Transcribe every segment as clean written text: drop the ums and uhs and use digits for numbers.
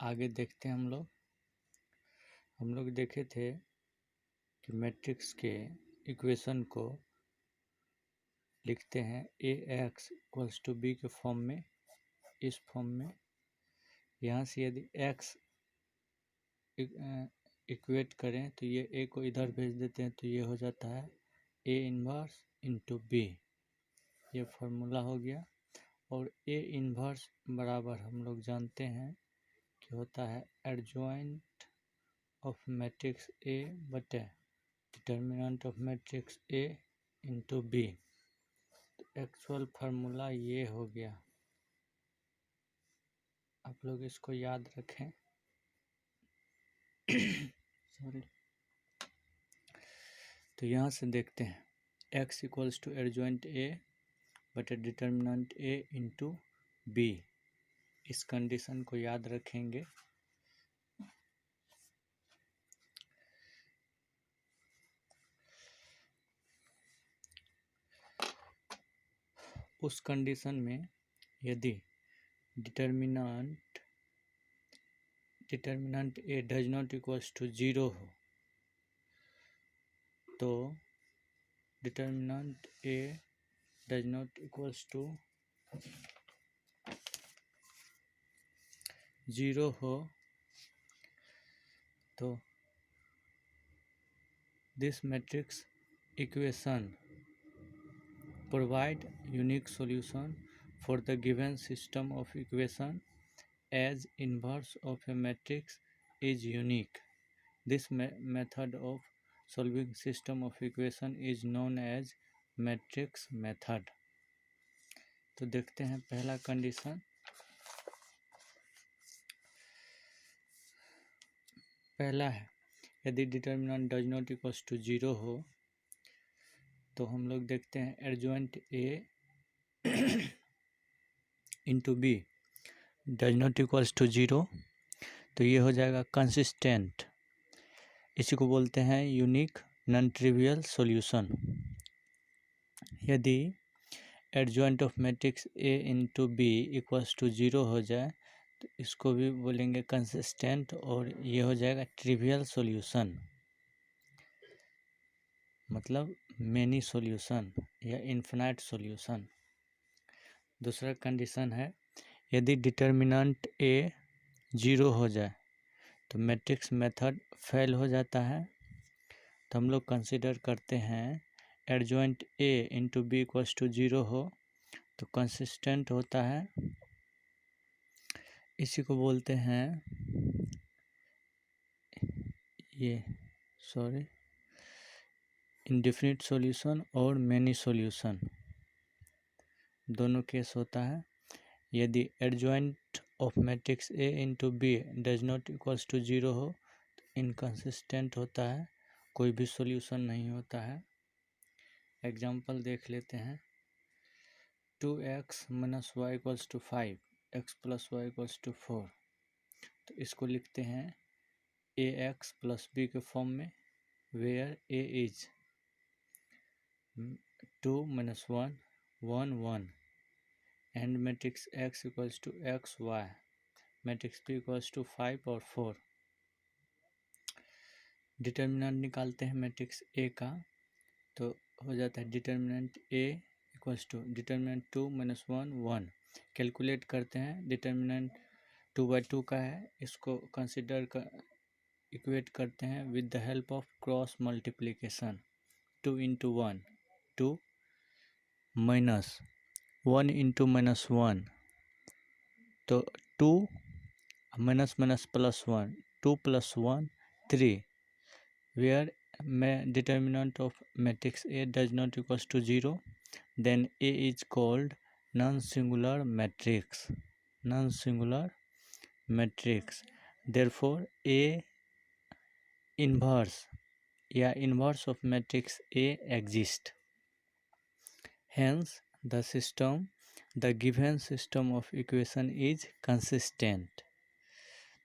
आगे देखते हैं हम लोग देखे थे कि मैट्रिक्स के इक्वेशन को लिखते हैं ax इक्वल्स टू बी के फॉर्म में, इस फॉर्म में। यहाँ से यदि x इक्वेट करें तो ये a को इधर भेज देते हैं तो ये हो जाता है a इन्वर्स इंटू बी, ये फार्मूला हो गया। और a इन्वर्स बराबर हम लोग जानते हैं कि होता है एडजॉइंट ऑफ मैट्रिक्स A बटे determinant of matrix A into B. तो एक्चुअल फार्मूला ये हो गया, आप लोग इसको याद रखें। सॉरी। तो यहाँ से देखते हैं x equals to adjoint A बटे डिटर्मिनेंट A इंटू बी। इस कंडीशन को याद रखेंगे। उस कंडीशन में यदि determinant A does not equals to 0 हो तो determinant A does not equals to 0 हो तो this matrix equation provide unique solution for the given system of equation as inverse of a matrix is unique. This method of solving system of equation is known as matrix method. तो देखते हैं पहला condition. पहला है यदि determinant does not equals to 0 हो तो हम लोग देखते हैं adjoint A into B does not equals to 0, तो ये हो जाएगा कंसिस्टेंट। इसी को बोलते हैं यूनिक नॉन ट्रिवियल सॉल्यूशन। यदि adjoint of matrix A into B equals to 0 हो जाए तो इसको भी बोलेंगे कंसिस्टेंट, और ये हो जाएगा ट्रिवियल सॉल्यूशन, मतलब मेनी सॉल्यूशन या इन्फिनाइट सॉल्यूशन। दूसरा कंडीशन है यदि डिटर्मिनेंट A 0 हो जाए तो मैट्रिक्स मेथड फेल हो जाता है। तो हम लोग कंसिडर करते हैं adjoint A into B equals to 0 हो तो कंसिस्टेंट होता है। इसी को बोलते हैं इंडेफिनिट सॉल्यूशन और मेनी सॉल्यूशन, दोनों केस होता है। यदि adjoint of matrix A into B does not equals to 0 हो तो इनकंसिस्टेंट होता है, कोई भी सॉल्यूशन नहीं होता है। एग्जांपल देख लेते हैं। 2x minus y equals to 5, x plus y equals to 4। तो इसको लिखते हैं ax प्लस बी के फॉर्म में, where a is 2 minus 1 1 1 and matrix x equals to x y, matrix b equals to 5 और 4। डिटर्मिनेंट निकालते हैं मैट्रिक्स A का तो हो जाता है determinant A equals to determinant 2 minus 1 1। Calculate करते हैं, डिटर्मिनेंट 2/2 का है, इसको कंसिडर इक्वेट करते हैं with the help of cross multiplication. 2 into 1 2 minus 1 into minus 1 तो 2 minus minus plus 1, 2 plus 1 3, where में determinant of matrix A does not equals to 0, then A is called non singular matrix, non singular matrix. Therefore A inverse या inverse of matrix A exist, hence the given system of equation is consistent।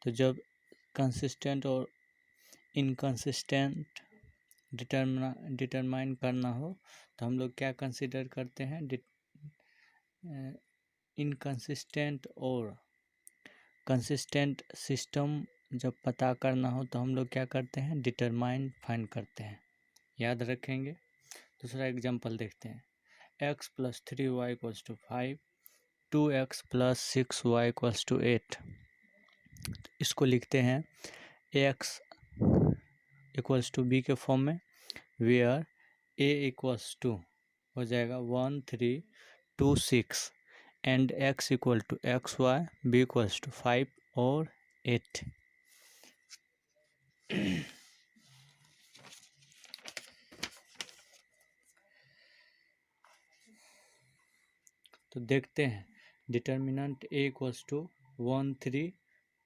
तो जब consistent और inconsistent determine करना हो तो हम लोग क्या कंसिडर करते हैं, इनकंसिस्टेंट और कंसिस्टेंट सिस्टम जब पता करना हो तो हम लोग क्या करते हैं, डिटरमाइन फाइंड करते हैं, याद रखेंगे। दूसरा एग्जांपल देखते हैं, x plus 3y equals to 5, 2x plus 6y equals to 8। इसको लिखते हैं ax इक्वल्स टू b के फॉर्म में, वेयर a इक्वल्स टू हो जाएगा 1 3 2 6 and x equal to x y, b equals to 5 और 8। तो देखते हैं डिटर्मिनेंट a इक्वल्स टू 1 3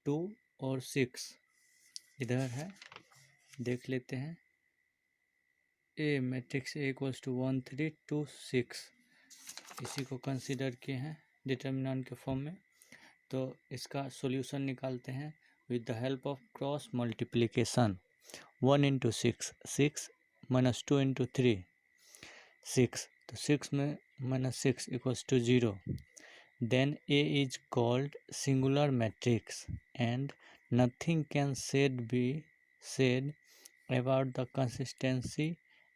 2 और 6 इधर है, देख लेते हैं। ए मैट्रिक्स ए इक्वल्स टू 1 3 2 6, इसी को कंसीडर किए हैं डिटर्मिनेंट के फॉर्म में। तो इसका सॉल्यूशन निकालते हैं with the help of cross multiplication. 1 into 6 6 minus 2 into 3 6, तो 6 में minus 6 equals to 0। Then A is called singular matrix and nothing can be said about the consistency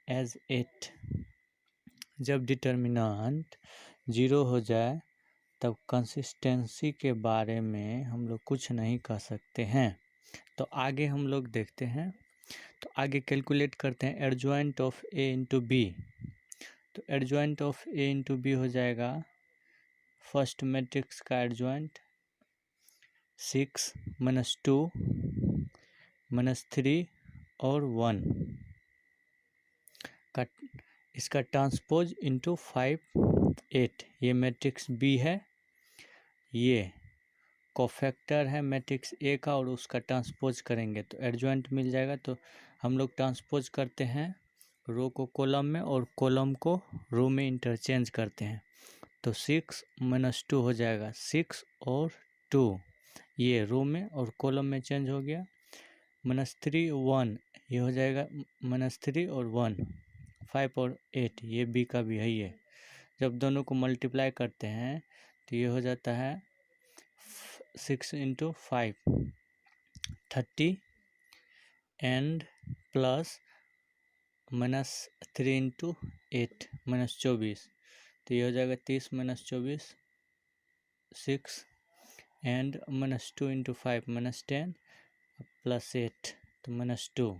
as 8। जब डिटर्मिनेंट 0 हो जाए तब कंसिस्टेंसी के बारे में हम लोग कुछ नहीं कह सकते हैं। तो आगे हम लोग देखते हैं, तो आगे कैलकुलेट करते हैं adjoint of A into B. तो adjoint of A into B हो जाएगा फर्स्ट मैट्रिक्स का एडजॉइंट 6 माइनस 2 माइनस 3 और 1 का इसका ट्रांसपोज इंटू 5 8। ये मैट्रिक्स बी है, ये कोफैक्टर है मैट्रिक्स ए का, और उसका ट्रांसपोज करेंगे तो एडजॉइंट मिल जाएगा। तो हम लोग ट्रांसपोज करते हैं रो को कॉलम में और कॉलम को रो में इंटरचेंज करते हैं। तो 6 माइनस 2 हो जाएगा 6 और 2, ये रो में और कॉलम में चेंज हो गया। माइनस 3 1, ये हो जाएगा माइनस 3 और 1, 5 और 8, ये बी का भी है। ये जब दोनों को मल्टीप्लाई करते हैं तो ये हो जाता है 6 into 5 30 and plus minus 3 into 8 minus 24, तो ये हो जाएगा 30 minus 24 6 and minus 2 into 5 minus 10 plus 8, तो minus 2,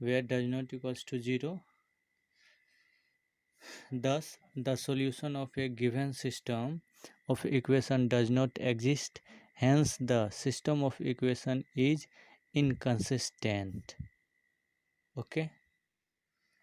where does not equals to 0। Thus, the solution of a given system of equation does not exist. Hence, the system of equation is inconsistent. Okay.